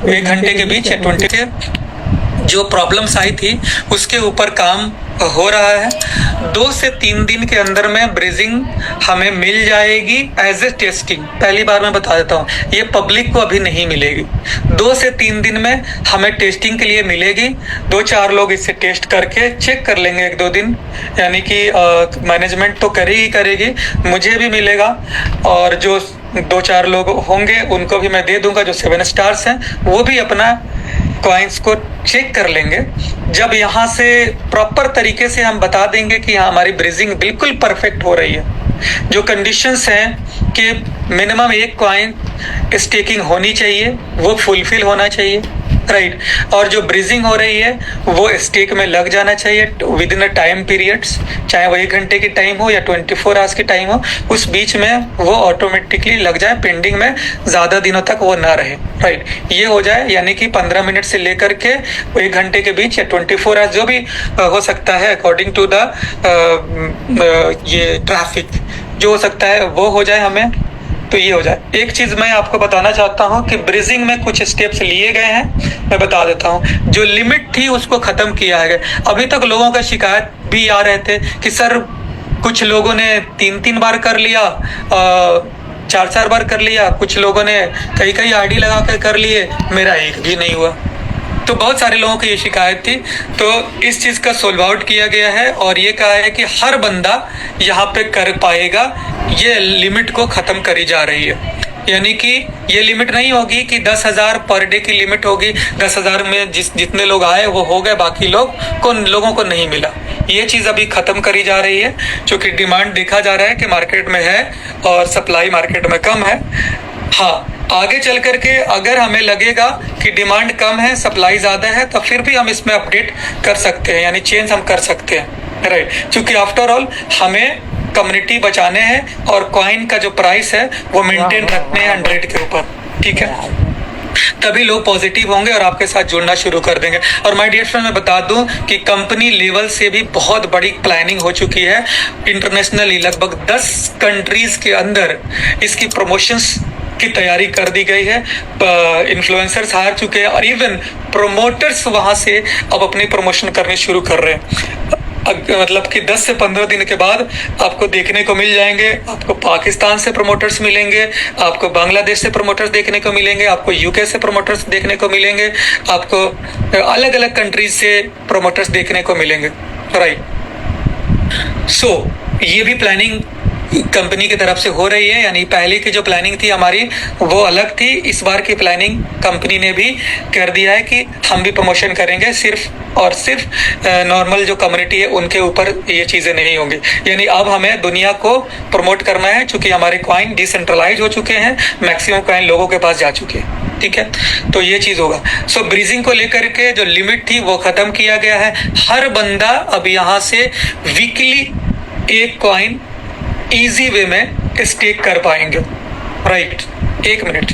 1 घंटे के बीच या 20 के जो प्रॉब्लम्स आई थी उसके ऊपर काम हो रहा है। 2 से 3 दिन के अंदर में ब्रेजिंग हमें मिल जाएगी एज ए टेस्टिंग। पहली बार मैं बता देता हूँ, ये पब्लिक को अभी नहीं मिलेगी। 2 से 3 दिन में हमें टेस्टिंग के लिए मिलेगी। 2-4 लोग इसे टेस्ट करके चेक कर लेंगे 1-2 दिन, यानी कि मैनेजमेंट तो करेगी, मुझे भी मिलेगा और जो 2-4 लोग होंगे उनको भी मैं दे दूंगा जो 7 स्टार्स हैं, वो भी अपना कॉइन्स को चेक कर लेंगे। जब यहाँ से प्रॉपर तरीके से हम बता देंगे कि हाँ हमारी ब्रीजिंग बिल्कुल परफेक्ट हो रही है, जो कंडीशंस हैं कि मिनिमम 1 कॉइन स्टेकिंग होनी चाहिए वो फुलफिल होना चाहिए, राइट, और जो ब्रीजिंग हो रही है वो स्टेक में लग जाना चाहिए with in a time periods, चाहे वो 1 घंटे की टाइम हो या 24 आवर्स की टाइम हो, उस बीच में वो ऑटोमेटिकली लग जाए, पेंडिंग में ज़्यादा दिनों तक वो ना रहे, राइट। ये हो जाए यानी कि 15 मिनट से लेकर के 1 घंटे के बीच या 24 आवर्स जो भी हो सकता है अकॉर्डिंग टू द ये ट्रैफिक जो हो सकता है वो हो जाए हमें, तो ये हो जाए। एक चीज मैं आपको बताना चाहता हूँ कि ब्रीजिंग में कुछ स्टेप्स लिए गए हैं, मैं बता देता हूँ। जो लिमिट थी उसको खत्म किया है। अभी तक लोगों का शिकायत भी आ रहे थे कि सर कुछ लोगों ने 3-3 बार कर लिया, 4-4 बार कर लिया, कुछ लोगों ने कई आईडी लगा कर लिए, मेरा एक भी नहीं हुआ। तो बहुत सारे लोगों की ये शिकायत थी, तो इस चीज़ का सोल्व आउट किया गया है और ये कहा है कि हर बंदा यहाँ पे कर पाएगा। ये लिमिट को ख़त्म करी जा रही है, यानी कि ये लिमिट नहीं होगी कि 10,000 पर डे की लिमिट होगी, 10,000 में जितने लोग आए वो हो गए, बाकी लोगों को नहीं मिला। ये चीज़ अभी ख़त्म करी जा रही है, क्योंकि डिमांड देखा जा रहा है कि मार्केट में है और सप्लाई मार्केट में कम है। हाँ, आगे चल करके अगर हमें लगेगा कि डिमांड कम है सप्लाई ज़्यादा है तो फिर भी हम इसमें अपडेट कर सकते हैं, यानी चेंज हम कर सकते हैं, राइट। क्योंकि आफ्टर ऑल हमें कम्युनिटी बचाने हैं और कॉइन का जो प्राइस है वो मेंटेन रखने हैं 100 के ऊपर, ठीक है। तभी लोग पॉजिटिव होंगे और आपके साथ जुड़ना शुरू कर देंगे। और माय डियर फ्रेंड, मैं बता दूं कि कंपनी लेवल से भी बहुत बड़ी प्लानिंग हो चुकी है इंटरनेशनली। लगभग 10 कंट्रीज के अंदर इसकी प्रमोशंस की तैयारी कर दी गई है। इन्फ्लुएंसर्स हार चुके हैं और इवन प्रोमोटर्स वहां से अब अपनी प्रमोशन करनी शुरू कर रहे हैं। मतलब कि 10 से 15 दिन के बाद आपको देखने को मिल जाएंगे। आपको पाकिस्तान से प्रमोटर्स मिलेंगे, आपको बांग्लादेश से प्रमोटर्स देखने को मिलेंगे, आपको यूके से प्रमोटर्स देखने को मिलेंगे, आपको अलग अलग कंट्रीज से प्रमोटर्स देखने को मिलेंगे, राइट। सो ये भी प्लानिंग कंपनी की तरफ से हो रही है, यानी पहले की जो प्लानिंग थी हमारी वो अलग थी। इस बार की प्लानिंग कंपनी ने भी कर दिया है कि हम भी प्रमोशन करेंगे, सिर्फ और सिर्फ नॉर्मल जो कम्युनिटी है उनके ऊपर ये चीज़ें नहीं होंगी। यानी अब हमें दुनिया को प्रमोट करना है, चूँकि हमारे कॉइन डिसेंट्रलाइज हो चुके हैं, मैक्सिमम कॉइन लोगों के पास जा चुके हैं, ठीक है। तो ये चीज़ होगा। सो ब्रीजिंग को लेकर के जो लिमिट थी वो ख़त्म किया गया है। हर बंदा अब यहाँ से वीकली 1 कॉइन इजी वे में स्टेक कर पाएंगे, राइट। 1 मिनट।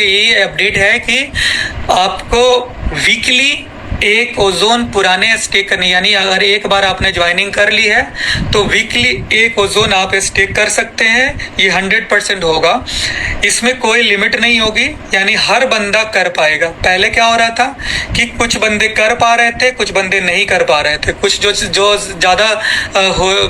ये अपडेट है कि आपको वीकली 1 ओजोन पुराने स्टेक करने, यानी अगर एक बार आपने ज्वाइनिंग कर ली है तो वीकली 1 ओजोन आप स्टेक कर सकते हैं। ये 100% होगा, इसमें कोई लिमिट नहीं होगी, यानी हर बंदा कर पाएगा। पहले क्या हो रहा था कि कुछ बंदे कर पा रहे थे, कुछ बंदे नहीं कर पा रहे थे। कुछ जो ज़्यादा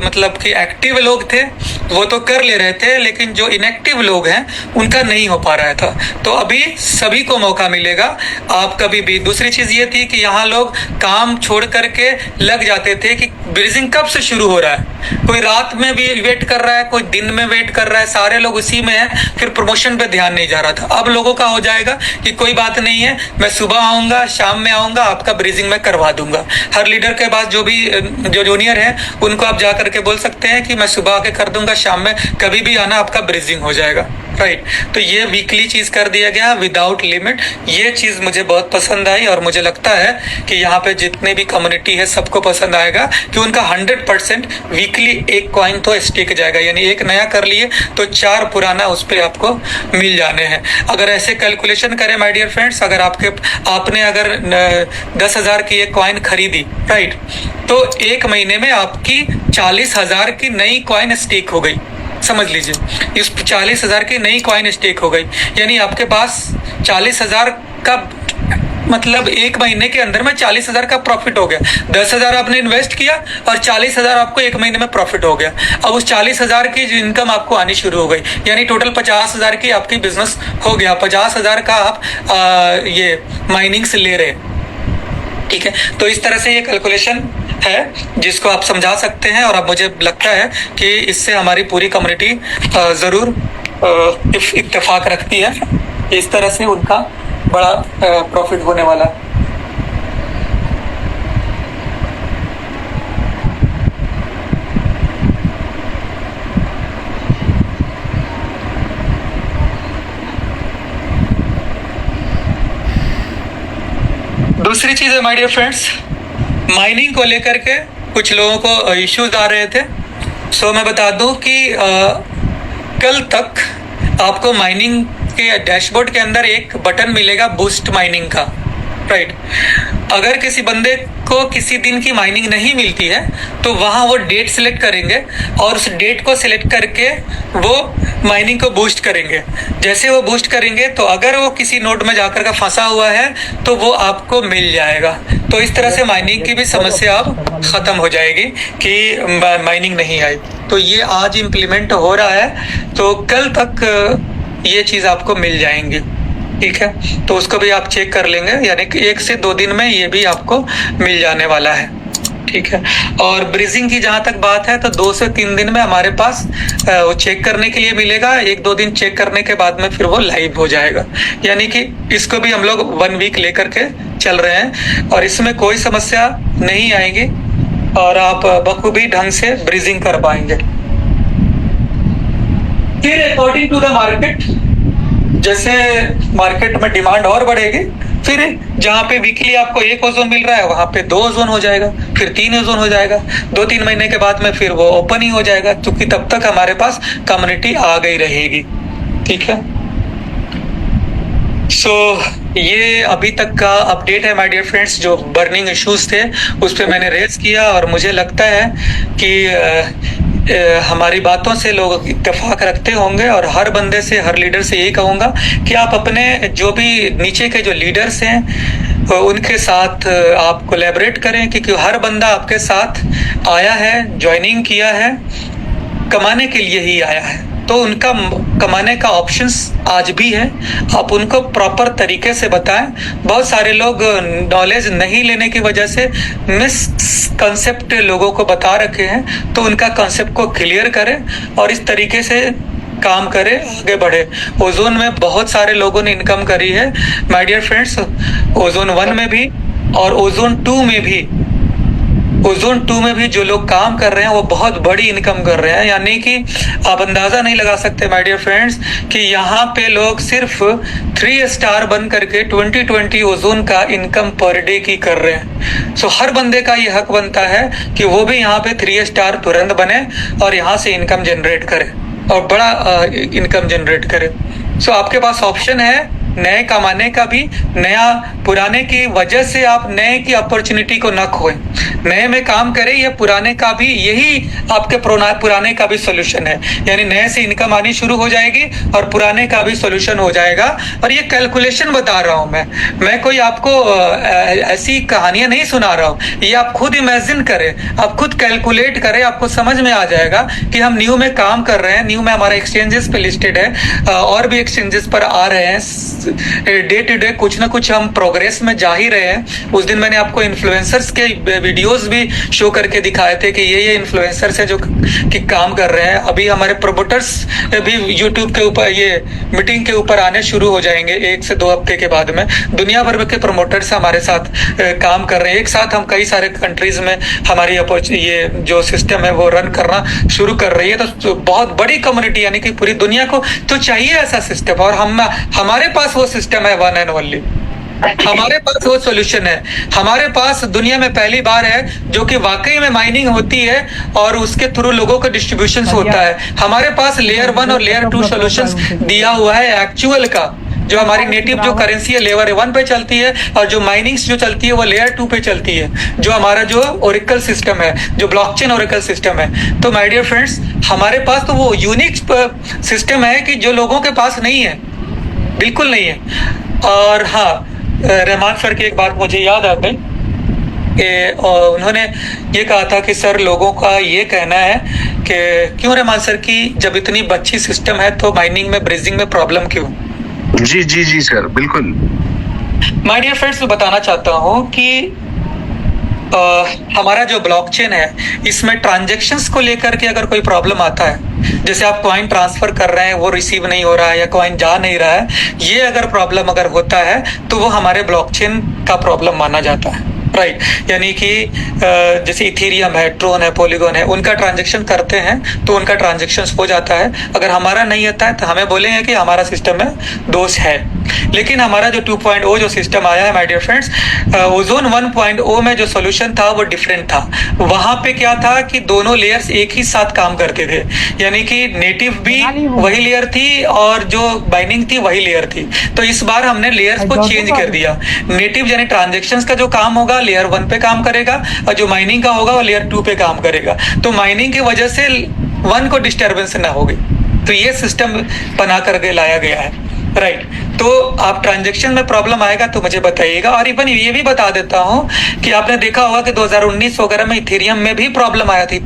मतलब कि एक्टिव लोग थे वो तो कर ले रहे थे, लेकिन जो इनएक्टिव लोग हैं उनका नहीं हो पा रहा था। तो अभी सभी को मौका मिलेगा, आप कभी भी। दूसरी चीज़ ये थी कि यहाँ लोग काम छोड़ करके लग जाते थे कि ब्रीजिंग कब से शुरू हो रहा है। कोई रात में भी वेट कर रहा है, कोई दिन में वेट कर रहा है, सारे लोग उसी में है, फिर प्रमोशन पे ध्यान नहीं जा रहा था। अब लोगों का हो जाएगा कि कोई बात नहीं है, मैं सुबह आऊंगा, शाम में आऊंगा, आपका ब्रीजिंग मैं करवा दूंगा। हर लीडर के पास जो जूनियर है उनको आप जा करके बोल सकते हैं कि मैं सुबह आके कर दूंगा, शाम में कभी भी आना, आपका ब्रीजिंग हो जाएगा। राइट। तो ये वीकली चीज कर दिया गया विदाउट लिमिट। ये चीज मुझे बहुत पसंद आई और मुझे लगता है कि यहाँ पे जितने भी कम्युनिटी है सबको पसंद आएगा कि उनका 100% वीकली एक कॉइन तो स्टिक जाएगा, यानी एक नया कर लिए तो 4 पुराना उस पर आपको मिल जाने हैं। अगर ऐसे कैलकुलेशन करें माय डियर फ्रेंड्स, अगर आपने अगर 10,000 की एक कॉइन खरीदी, राइट, तो एक महीने में आपकी 40,000 की नई कॉइन स्टिक हो गई। समझ लीजिए, इस 40,000 की नई कॉइन स्टेक हो गई, यानी आपके पास 40,000 का मतलब एक महीने के अंदर में 40,000 का प्रॉफिट हो गया। 10,000 आपने इन्वेस्ट किया और 40,000 आपको एक महीने में प्रॉफिट हो गया। अब उस 40,000 की इनकम आपको आनी शुरू हो गई, यानी टोटल 50,000 की आपकी बिजनेस हो गया। 50,000 का आप ये माइनिंग से ले रहे, ठीक है। तो इस तरह से ये कैलकुलेशन है जिसको आप समझा सकते हैं, और अब मुझे लगता है कि इससे हमारी पूरी कम्युनिटी जरूर इत्तेफाक रखती है। इस तरह से उनका बड़ा प्रॉफिट होने वाला है। दूसरी चीज है माय डियर फ्रेंड्स, माइनिंग को लेकर के कुछ लोगों को इश्यूज आ रहे थे। सो मैं बता दूं कि कल तक आपको माइनिंग के डैशबोर्ड के अंदर एक बटन मिलेगा बूस्ट माइनिंग का, राइट। अगर किसी बंदे को किसी दिन की माइनिंग नहीं मिलती है तो वहां वो डेट सिलेक्ट करेंगे और उस डेट को सिलेक्ट करके वो माइनिंग को बूस्ट करेंगे। जैसे वो बूस्ट करेंगे तो अगर वो किसी नोड में जाकर का फंसा हुआ है तो वो आपको मिल जाएगा। तो इस तरह से माइनिंग की भी समस्या अब खत्म हो जाएगी कि माइनिंग नहीं आई। तो ये आज इम्प्लीमेंट हो रहा है, तो कल तक ये चीज आपको मिल जाएंगी, ठीक है। तो उसको भी आप चेक कर लेंगे, यानी कि 1 से 2 दिन में ये भी आपको मिल जाने वाला है, ठीक है। और ब्रीजिंग की जहां तक बात है तो 2 से 3 दिन में हमारे पास वो चेक करने के लिए मिलेगा। 1-2 दिन चेक करने के बाद में फिर वो लाइव हो जाएगा, यानी कि इसको भी हम लोग 1 वीक लेकर के चल रहे हैं और इसमें कोई समस्या नहीं आएगी और आप बखूबी ढंग से ब्रीजिंग कर पाएंगे। फिर अकॉर्डिंग टू द मार्केट, जैसे मार्केट में डिमांड और बढ़ेगी, फिर जहां पे वीकली आपको 1 ओजोन मिल रहा है वहां पे 2 ओजोन हो जाएगा, फिर 3 ओजोन हो जाएगा। 2-3 महीने के बाद में फिर वो ओपन ही हो जाएगा, क्योंकि तब तक हमारे पास कम्युनिटी आ गई रहेगी, ठीक है। सो ये अभी तक का अपडेट है माय डियर फ्रेंड्स। जो बर्निंग इश्यूज थे उस पर मैंने रेज किया और मुझे लगता है कि हमारी बातों से लोग इत्तेफाक रखते होंगे, और हर बंदे से, हर लीडर से यही कहूँगा कि आप अपने जो भी नीचे के जो लीडर्स हैं उनके साथ आप कोलैबोरेट करें, क्योंकि हर बंदा आपके साथ आया है, ज्वाइनिंग किया है, कमाने के लिए ही आया है। तो उनका कमाने का ऑप्शंस आज भी है, आप उनको प्रॉपर तरीके से बताएं। बहुत सारे लोग नॉलेज नहीं लेने की वजह से मिसकंसेप्ट लोगों को बता रखे हैं, तो उनका कंसेप्ट को क्लियर करें और इस तरीके से काम करें, आगे बढ़े। ओजोन में बहुत सारे लोगों ने इनकम करी है माय डियर फ्रेंड्स, ओजोन 1 में भी और ओजोन 2 में भी। ओजोन 2 में भी जो लोग काम कर रहे हैं वो बहुत बड़ी इनकम कर रहे हैं, यानी कि आप अंदाजा नहीं लगा सकते माय डियर फ्रेंड्स कि यहाँ पे लोग सिर्फ 3 स्टार बन करके 2020 ओजोन का इनकम पर डे की कर रहे हैं। सो हर बंदे का ये हक बनता है कि वो भी यहाँ पे 3 स्टार तुरंत बने और यहाँ से इनकम जनरेट करे और बड़ा इनकम जनरेट करे। सो आपके पास ऑप्शन है नए कमाने का भी, नया पुराने की वजह से आप नए की अपॉर्चुनिटी को न खोएं, नए में काम करें। ये पुराने का भी, यही आपके पुराने का भी सोल्यूशन है, यानी नए से इनकम आनी शुरू हो जाएगी और पुराने का भी सोल्यूशन हो जाएगा। और ये कैलकुलेशन बता रहा हूं मैं कोई आपको ऐसी कहानियां नहीं सुना रहा हूं, ये आप खुद इमेजिन करें, आप खुद कैलकुलेट करें, आपको समझ में आ जाएगा कि हम न्यू में काम कर रहे हैं। न्यू में हमारा एक्सचेंजेस पे लिस्टेड है और भी एक्सचेंजेस पर आ रहे हैं डे टू डे कुछ ना कुछ हम प्रोग्रेस में जा ही रहे हैं। उस दिन मैंने आपको इन्फ्लुएंसर्स के वीडियोस भी शो करके दिखाए थे कि ये इन्फ्लुएंसर्स है जो कि काम कर रहे हैं। अभी हमारे प्रमोटर्स भी यूट्यूब के ऊपर ये मीटिंग के ऊपर आने शुरू हो जाएंगे 1 से 2 हफ्ते के बाद में। दुनिया भर के प्रमोटर्स हमारे साथ काम कर रहे हैं। एक साथ हम कई सारे कंट्रीज में हमारी ये जो सिस्टम है वो रन करना शुरू कर रही है। तो बहुत बड़ी कम्युनिटी, यानी कि पूरी दुनिया को तो चाहिए ऐसा सिस्टम, और हमारे पास वो सिस्टम है वन एंड ओनली। हमारे पास वो सॉल्यूशन है। हमारे पास दुनिया में पहली बार है जो कि वाकई में माइनिंग होती है और उसके थ्रू लोगों का डिस्ट्रीब्यूशन होता है। हमारे पास लेयर 1 और लेयर 2 सॉल्यूशंस दिया हुआ है एक्चुअल का। जो हमारी नेटिव जो करेंसी है लेयर 1 पे चलती है, और जो माइनिंग्स जो चलती है वो लेयर 2 पे चलती है, जो हमारा जो ओरेकल सिस्टम है, जो ब्लॉकचेन ओरेकल सिस्टम है। तो माय डियर फ्रेंड्स, हमारे पास तो वो यूनिक सिस्टम है कि जो लोगों के पास नहीं है, बिल्कुल नहीं है। और हाँ, रहमान सर की एक बात मुझे याद आ गई कि उन्होंने ये कहा था कि सर लोगों का ये कहना है कि क्यों रहमान सर की जब इतनी अच्छी सिस्टम है तो माइनिंग में ब्रिजिंग में प्रॉब्लम क्यों? जी जी जी सर, बिल्कुल। माय डियर फ्रेंड्स, मैं बताना चाहता हूँ कि हमारा जो ब्लॉकचेन है इसमें ट्रांजैक्शंस को लेकर के अगर कोई प्रॉब्लम आता है, जैसे आप कॉइन ट्रांसफर कर रहे हैं वो रिसीव नहीं हो रहा है या कॉइन जा नहीं रहा है, ये अगर प्रॉब्लम अगर होता है तो वो हमारे ब्लॉकचेन का प्रॉब्लम माना जाता है, राइट। यानी कि जैसे इथेरियम है, ट्रोन है, पॉलीगॉन है, उनका ट्रांजैक्शन करते हैं तो उनका ट्रांजैक्शन हो जाता है। अगर हमारा नहीं होता है तो हमें बोलेंगे कि हमारा सिस्टम में दोष है। लेकिन हमारा जो 2.0 जो सिस्टम आया है माय डियर फ्रेंड्स, ओजोन 1.0 में जो सॉल्यूशन था वो डिफरेंट था। वहां पे क्या था कि दोनों लेयर्स एक ही साथ काम करते थे, यानी कि नेटिव भी वही लेयर थी और जो बाइनिंग थी वही लेयर थी। तो इस बार हमने लेयर्स को चेंज कर दिया। नेटिव यानी ट्रांजेक्शन्स का जो काम होगा लेयर 1 पे काम करेगा, और जो माइनिंग का होगा वो लेयर 2 पे काम करेगा। तो माइनिंग की वजह से 1 को डिस्टर्बेंस ना होगी। तो ये सिस्टम बना करके लाया गया है, राइट। तो आप ट्रांजैक्शन में प्रॉब्लम आएगा तो मुझे बताइएगा। और इवन ये भी बता देता हूं कि आपने देखा होगा कि 2019 वगैरह में इथेरियम में भी प्रॉब्लम आया था,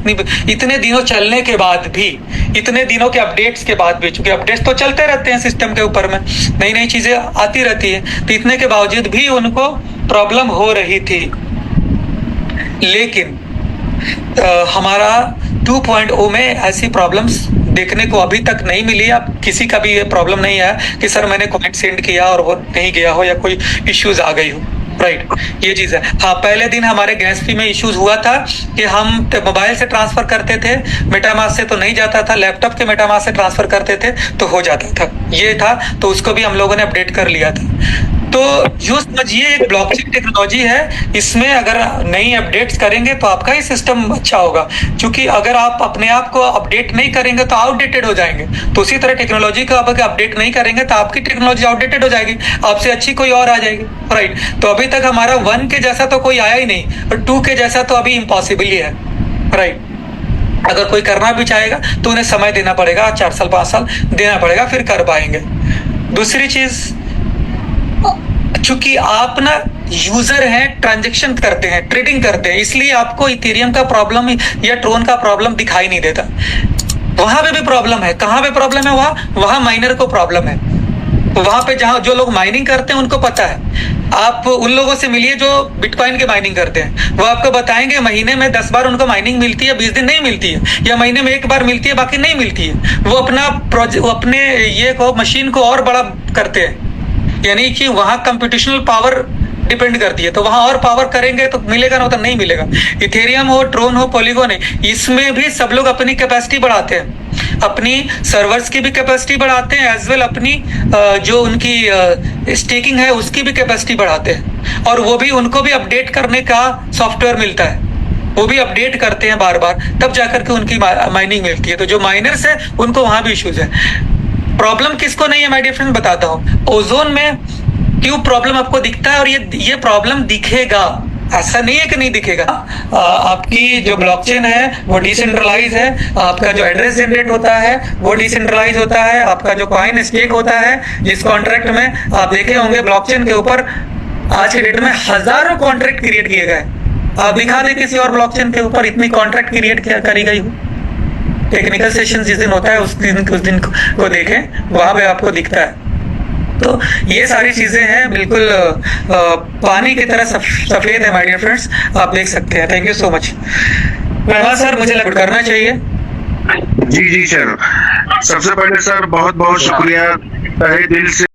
इतने दिनों चलने के बाद भी, इतने दिनों के अपडेट्स के बाद भी, चूंकि अपडेट्स तो चलते रहते हैं सिस्टम के ऊपर में, नई नई चीजें आती रहती है, तो इतने के बावजूद भी उनको प्रॉब्लम हो रही थी। लेकिन हमारा 2.0 में ऐसी प्रॉब्लम्स देखने को अभी तक नहीं मिली। अब किसी का भी ये प्रॉब्लम नहीं है कि सर मैंने कमेंट सेंड किया और वो नहीं गया हो या कोई इश्यूज आ गई हो, राइट। ये चीज है। हाँ, पहले दिन हमारे गैस फी में इश्यूज हुआ था कि हम मोबाइल से ट्रांसफर करते थे, मेटामास्क से तो नहीं जाता था, लैपटॉप के मेटामास्क से ट्रांसफर करते थे तो हो जाता था, ये था। तो उसको भी हम लोगों ने अपडेट कर लिया था। तो जो समझिए एक ब्लॉकचेन टेक्नोलॉजी है, इसमें अगर नई अपडेट्स करेंगे तो आपका ही सिस्टम अच्छा होगा, क्योंकि अगर आप अपने आप को अपडेट नहीं करेंगे तो आउटडेटेड हो जाएंगे। तो उसी तरह टेक्नोलॉजी को आप अपडेट नहीं करेंगे तो आपकी टेक्नोलॉजी आउटडेटेड हो जाएगी, आपसे अच्छी कोई और आ जाएगी, राइट। तो अभी तक हमारा 1 के जैसा तो कोई आया ही नहीं, और 2 के जैसा तो अभी इम्पॉसिबल ही है, राइट। अगर कोई करना भी चाहेगा तो उन्हें समय देना पड़ेगा, 4 साल 5 साल देना पड़ेगा, फिर कर पाएंगे। दूसरी चीज, चूंकि आप ना यूजर हैं, ट्रांजैक्शन करते हैं, ट्रेडिंग करते हैं, इसलिए आपको इथेरियम का प्रॉब्लम या ट्रोन का प्रॉब्लम दिखाई नहीं देता। वहां पे भी प्रॉब्लम है। कहां पे प्रॉब्लम है? वहां माइनर को प्रॉब्लम है। वहां पे जहां जो लोग माइनिंग करते हैं उनको पता है। आप उन लोगों से मिलिए जो बिटकॉइन के माइनिंग करते हैं, वो आपको बताएंगे महीने में 10 बार उनको माइनिंग मिलती है, 20 दिन नहीं मिलती है, या महीने में 1 बार मिलती है, बाकी नहीं मिलती है। वो अपने ये को मशीन को और बड़ा करते हैं, यानी कि वहां कंप्यूटेशनल पावर डिपेंड करती है, तो वहां और पावर करेंगे तो मिलेगा, ना तो नहीं मिलेगा। इथेरियम हो, ट्रोन हो, पॉलीगॉन है, इसमें भी सब लोग अपनी कैपेसिटी बढ़ाते हैं, अपनी सर्वर्स की भी कैपेसिटी बढ़ाते हैं, एज वेल अपनी जो उनकी स्टेकिंग है उसकी भी कैपेसिटी बढ़ाते हैं। और वो भी, उनको भी अपडेट करने का सॉफ्टवेयर मिलता है, वो भी अपडेट करते हैं बार बार, तब जाकर के उनकी माइनिंग मिलती है। तो जो माइनर्स है उनको वहां भी इश्यूज है। प्रॉब्लम किसको नहीं है माय डियर फ्रेंड्स, बताता हूं। ओजोन में क्यों प्रॉब्लम आपको दिखता है, और ये प्रॉब्लम दिखेगा, ऐसा नहीं है कि नहीं दिखेगा। आपकी जो ब्लॉकचेन है वो डिसेंट्रलाइज है, आपका जो एड्रेस जनरेट होता है वो डिसेंट्रलाइज होता है, आपका जो कॉइन स्टेक होता है, जिस कॉन्ट्रैक्ट में आप देखे होंगे ब्लॉकचेन के ऊपर आज के डेट में हजारों कॉन्ट्रैक्ट क्रिएट किए गए। आप दिखा दे किसी और ब्लॉकचेन के ऊपर इतनी कॉन्ट्रैक्ट क्रिएट करी गई हो। टेक्निकल सेशन जिस दिन होता है उस दिन को देखें, वहां पे आपको दिखता है। तो ये सारी चीजें हैं, बिल्कुल पानी की तरह सफेद है माय डियर फ्रेंड्स, आप देख सकते हैं। थैंक यू सो मच धन्यवाद सर, मुझे लग करना चाहिए। जी जी सर, सबसे पहले सर बहुत बहुत शुक्रिया तहे दिल से।